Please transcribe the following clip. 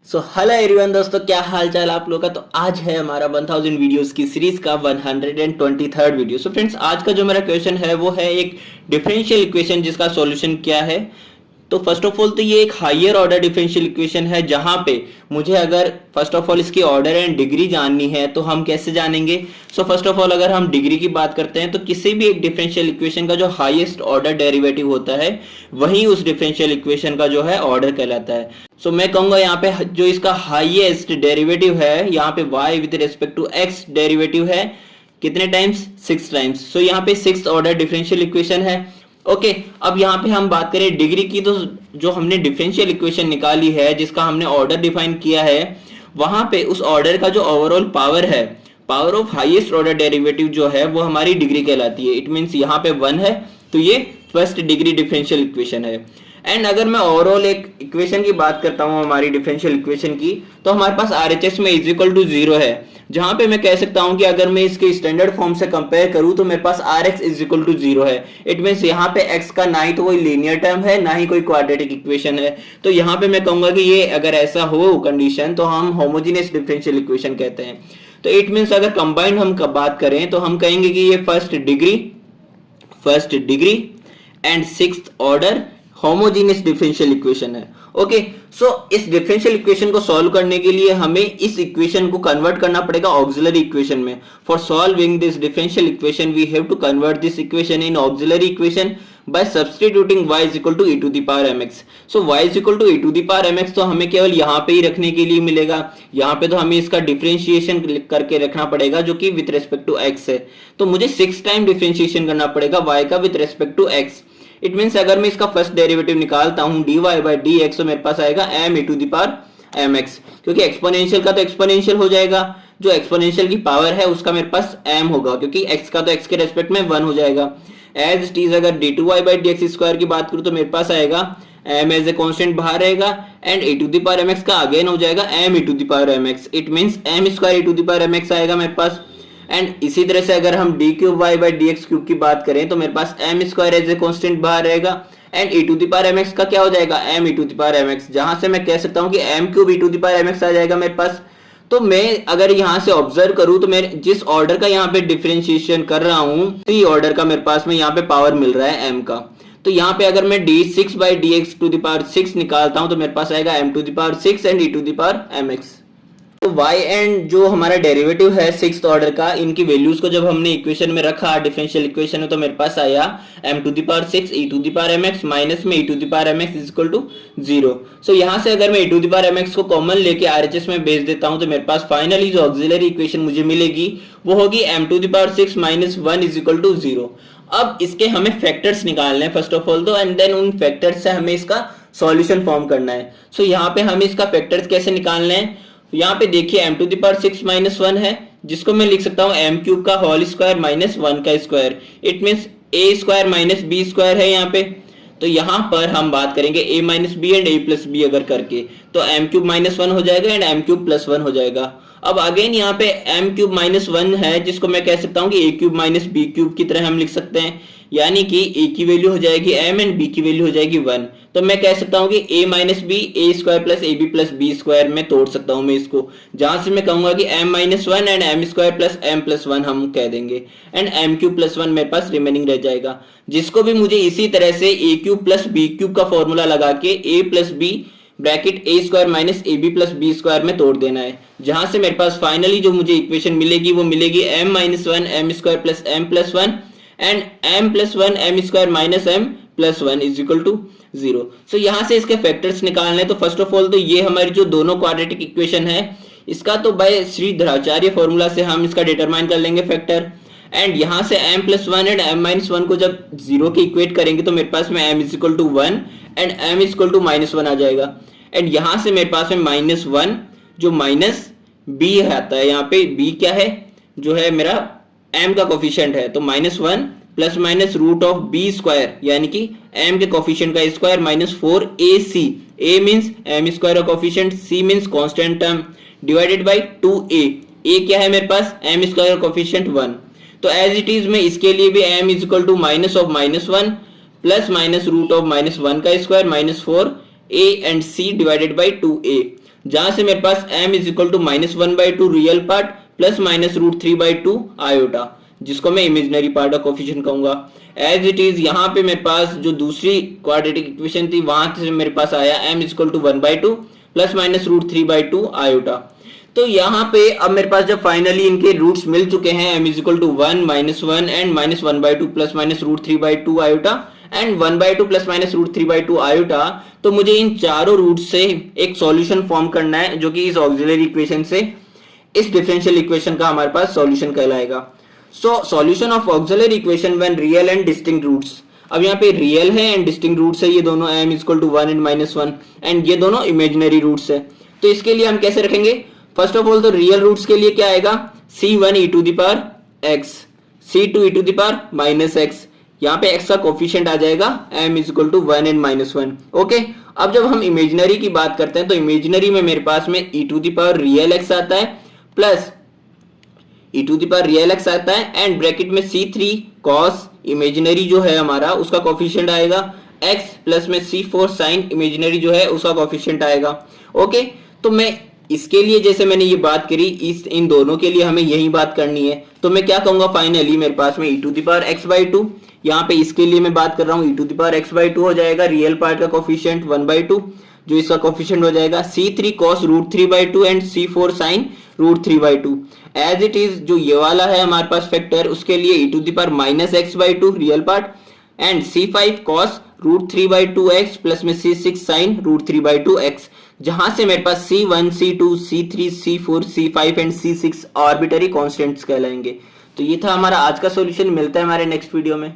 So hello everyone दोस्तों, क्या हाल चाल आप लोगों का। तो आज है हमारा 1000 वीडियोस की सीरीज का 123rd वीडियो। सो फ्रेंड्स, आज का जो मेरा क्वेश्चन है वो है एक डिफरेंशियल इक्वेशन जिसका सॉल्यूशन क्या है। तो फर्स्ट ऑफ ऑल तो ये एक हायर ऑर्डर डिफरेंशियल इक्वेशन है जहां पे मुझे अगर फर्स्ट ऑफ ऑल इसकी ऑर्डर एंड डिग्री जाननी है तो हम कैसे जानेंगे। सो फर्स्ट ऑफ ऑल अगर हम डिग्री की बात करते हैं तो किसी भी एक डिफरेंशियल इक्वेशन का जो हाईएस्ट ऑर्डर डेरिवेटिव होता है वही उस डिफरेंशियल इक्वेशन का जो है ऑर्डर कहलाता है। सो मैं कहूंगा यहाँ पे जो इसका हाईएस्ट डेरिवेटिव है यहाँ पे y with respect to x derivative है कितने टाइम्स, 6 टाइम्स। सो यहाँ पे 6th ऑर्डर डिफरेंशियल इक्वेशन है। ओके अब यहाँ पे हम बात करें डिग्री की, तो जो हमने डिफरेंशियल इक्वेशन निकाली है जिसका हमने ऑर्डर डिफाइन किया है वहां पे उस ऑर्डर का जो ओवरऑल पावर है, power of highest order derivative जो है वो हमारी डिग्री कहलाती है। इट मींस यहाँ पे 1 है तो ये फर्स्ट डिग्री डिफरेंशियल इक्वेशन है। एंड अगर मैं ओवरऑल एक इक्वेशन की बात करता हूँ हमारी डिफरेंशियल इक्वेशन की, तो हमारे पास RHS में इज इक्वल टू 0 है, जहां पे मैं कह सकता हूं कि अगर मैं इसके स्टैंडर्ड फॉर्म से कंपेयर करूं तो मेरे पास Rx इज इक्वल टू 0 है। इट मींस यहाँ पे x का ना ही तो कोई लीनियर टर्म है ना ही कोई क्वाड्रेटिक इक्वेशन है। तो यहाँ पे मैं कहूंगा कि ये अगर ऐसा हो कंडीशन तो हम होमोजेनियस डिफरेंशियल इक्वेशन कहते हैं। तो इट मींस अगर कंबाइंड हम बात करें तो हम कहेंगे कि ये first degree and 6th order homogeneous differential equation है। ओके सो इस डिफरेंशियल इक्वेशन को सॉल्व करने के लिए हमें इस इक्वेशन को कन्वर्ट करना पड़ेगा ऑक्सिलरी इक्वेशन में। For solving this differential equation we have to convert this equation in auxiliary equation by substituting y is equal to e to the power mx। so y is equal to e to the power mx तो हमें केवल यहाँ पे ही रखने के लिए मिलेगा। यहाँ पे तो हमें इसका डिफरेंशिएशन करके रखना पड़ेगा जो कि विथ रेस्पेक्ट टू x है। तो मुझे 6 टाइम डिफरेंशिएशन करना पड़ेगा y का with respect to x। It means अगर मैं इसका फर्स्ट डेरिवेटिव निकालता हूँ dy by dx तो मेरे पास आएगा m e to the power mx, क्योंकि एक्सपोनेंशियल का तो एक्सपोनेंशियल हो जाएगा, जो एक्सपोनेंशियल की पावर है उसका मेरे पास m होगा, क्योंकि x का तो x के रेस्पेक्ट में 1 हो जाएगा। एज इट इज अगर d2y by dx स्क्वायर की बात करूं तो मेरे पास आएगा m एज ए कांस्टेंट बाहर रहेगा and e to the power mx का अगेन हो जाएगा m e to the power mx। It means m square e to the power mx आएगा मेरे पास। एंड इसी तरह से अगर हम d cube y by dx cube की बात करें तो मेरे पास m square as a constant बाहर रहेगा and e to the power mx का क्या हो जाएगा m e to the power mx, जहां से मैं कह सकता हूं कि m cube e to the power mx आ जाएगा मेरे पास। तो मैं अगर यहाँ से ऑब्जर्व करूँ तो मैं जिस ऑर्डर का यहाँ पे डिफरेंशिएशन कर रहा हूँ तो ऑर्डर का मेरे पास में यहाँ पे पावर मिल रहा है m का। तो यहाँ पे अगर मैं d6 by dx to the power 6 निकालता हूँ तो मेरे पास आएगा m to the power 6 and e to the power mx। तो y एंड जो हमारा डेरिवेटिव है 6th ऑर्डर का, इनकी वैल्यूज को जब हमने इक्वेशन में रखा डिफरेंशियल इक्वेशन में तो मेरे पास आया m to the power 6 e to the power mx minus में e to the power mx is equal to 0। So यहाँ से अगर मैं e to the power mx को कॉमन लेके RHS में भेज देता हूँ तो मेरे पास फाइनली जो ऑक्सिलरी इक्वेशन मुझे मिलेगी वो होगी m to the power 6 minus 1 is equal to 0। अब इसके हमें फैक्टर्स निकालने हैं फर्स्ट ऑफ ऑल तो, एंड देन उन फैक्टर्स से हमें इसका सॉल्यूशन फॉर्म करना है। सो यहाँ पे हमें इसका फैक्टर्स कैसे निकालने हैं, यहाँ पे देखिए m to the power 6 minus 1 है जिसको मैं लिख सकता हूँ m क्यूब का होल स्क्वायर माइनस 1 का square. It means a square minus b square है यहाँ पे। तो यहाँ पर हम बात करेंगे a minus b and a plus b अगर करके तो m क्यूब माइनस 1 हो जाएगा एंड m क्यूब प्लस 1 हो जाएगा। अब अगेन यहाँ पे m क्यूब माइनस 1 है जिसको मैं कह सकता हूँ कि a cube minus b cube की तरह हम लिख सकते हैं, यानी कि a की वैल्यू हो जाएगी m एंड b की वैल्यू हो जाएगी 1। तो मैं कह सकता हूँ कि a minus b a square plus a b plus b square में तोड़ सकता हूँ मैं इसको, जहां से मैं कहूंगा कि m minus 1 and m square plus m plus 1 हम कह देंगे एंड m क्यूब प्लस 1 मेरे पास रिमेनिंग रह जाएगा, जिसको भी मुझे इसी तरह से a cube plus b cube का फॉर्मूला लगा के a plus b bracket a square minus a b plus b square में तोड़ देना है, जहां से मेरे पास फाइनली जो मुझे इक्वेशन मिलेगी वो मिलेगी m minus 1 m square plus m plus 1 and m plus 1 m square minus m plus 1 is equal to 0। So यहाँ से इसके फैक्टर्स निकालने तो फर्स्ट ऑफ ऑल तो ये हमारी जो दोनों क्वाड्रेटिक इक्वेशन है इसका तो बाय श्रीधराचार्य फॉर्मूला से हम इसका डिटरमाइन कर लेंगे फैक्टर। एंड यहाँ से m plus 1 and m minus 1 को जब 0 के इक्वेट करेंगे तो मेरे पास में m is equal to 1 and m is equal to minus 1 आ जाएगा। एंड यहाँ से मेरे पास में माइनस 1 जो माइनस b आता है, यहाँ पे b क्या है जो है मेरा m का कोफिशिएंट है, तो minus 1 plus minus root of b square यानी कि m के कोफिशिएंट का square minus 4ac, a means m square का coefficient, c means constant term divided by 2a। a क्या है मेरे पास m स्क्वायर का कोफिशिएंट 1। तो एज इट इज मैं इसके लिए भी m is equal to minus of minus 1 plus minus root of minus 1 का square minus 4a and c divided by 2a। जहां से मेरे पास m is equal to -1/2 real part plus -√3/2 iota, जिसको मैं इमेजिनरी पार्ट का कोफिशिएंट कहूंगा। As it is यहाँ पे मेरे पास जो दूसरी क्वाड्रेटिक इक्वेशन थी वहां से मेरे पास आया m is equal to 1/2 plus -√3/2 iota. तो यहाँ पे अब मेरे पास जब फाइनली इनके रूट्स मिल चुके हैं m is equal to 1 -1 and -1/2 plus -√3/2 iota and 1/2 plus -√3/2 iota, तो मुझे इन चारों रूट से एक सॉल्यूशन फॉर्म करना है जो कि इस ऑक्सिलरी इक्वेशन से इस डिफरेंशियल इक्वेशन का हमारे पास सॉल्यूशन कहलाएगा। So solution of auxiliary equation when real and distinct roots. अब यहाँ पे रियल है एंड डिस्टिंक्ट रूट्स है, ये दोनों m is equal to 1 and -1 and ये दोनों इमेजिनरी रूट्स है। तो इसके लिए हम कैसे रखेंगे? फर्स्ट ऑफ ऑल तो रियल रूट्स के लिए क्या आएगा? c1 e to the power x, c2 e to the power -x, यहाँ पे x का कोफिशिएंट आ जाएगा m is equal to 1 and -1। Okay, अब जब हम इमेजिनरी की बात करते हैं तो इमेजिनरी में मेरे पास में e to the power real x आता है plus e to the power real x आता है एंड ब्रैकेट में c3 cos इमेजिनरी जो है हमारा उसका कोफिशिएंट आएगा x प्लस में c4 sin इमेजिनरी जो है उसका कोफिशिएंट आएगा। ओके, तो मैं इसके लिए जैसे मैंने ये बात करी, इन दोनों के लिए हमें यही बात करनी है, तो मैं क्या कहूंगा फाइनली मेरे पास में e to the power x/2, यहाँ पे इसके लिए मैं बात कर रहा हूँ e to the power x/2 हो जाएगा रियल पार्ट का कोफिशिएंट 1/2, जो इसका कोफिशिएंट हो जाएगा c3 cos √3/2 and c4 sin √3/2। As it is जो ये वाला है हमारे पास फैक्टर, उसके लिए e to the power -x/2 real part and c5 cos √3/2x plus में c6 sin √3/2x, जहां से मेरे पास c1 c2 c3 c4 c5 and c6 arbitrary constants कहलाएंगे। तो ये था हमारा आज का सॉल्यूशन। मिलता है हमारे नेक्स्ट वीडियो में।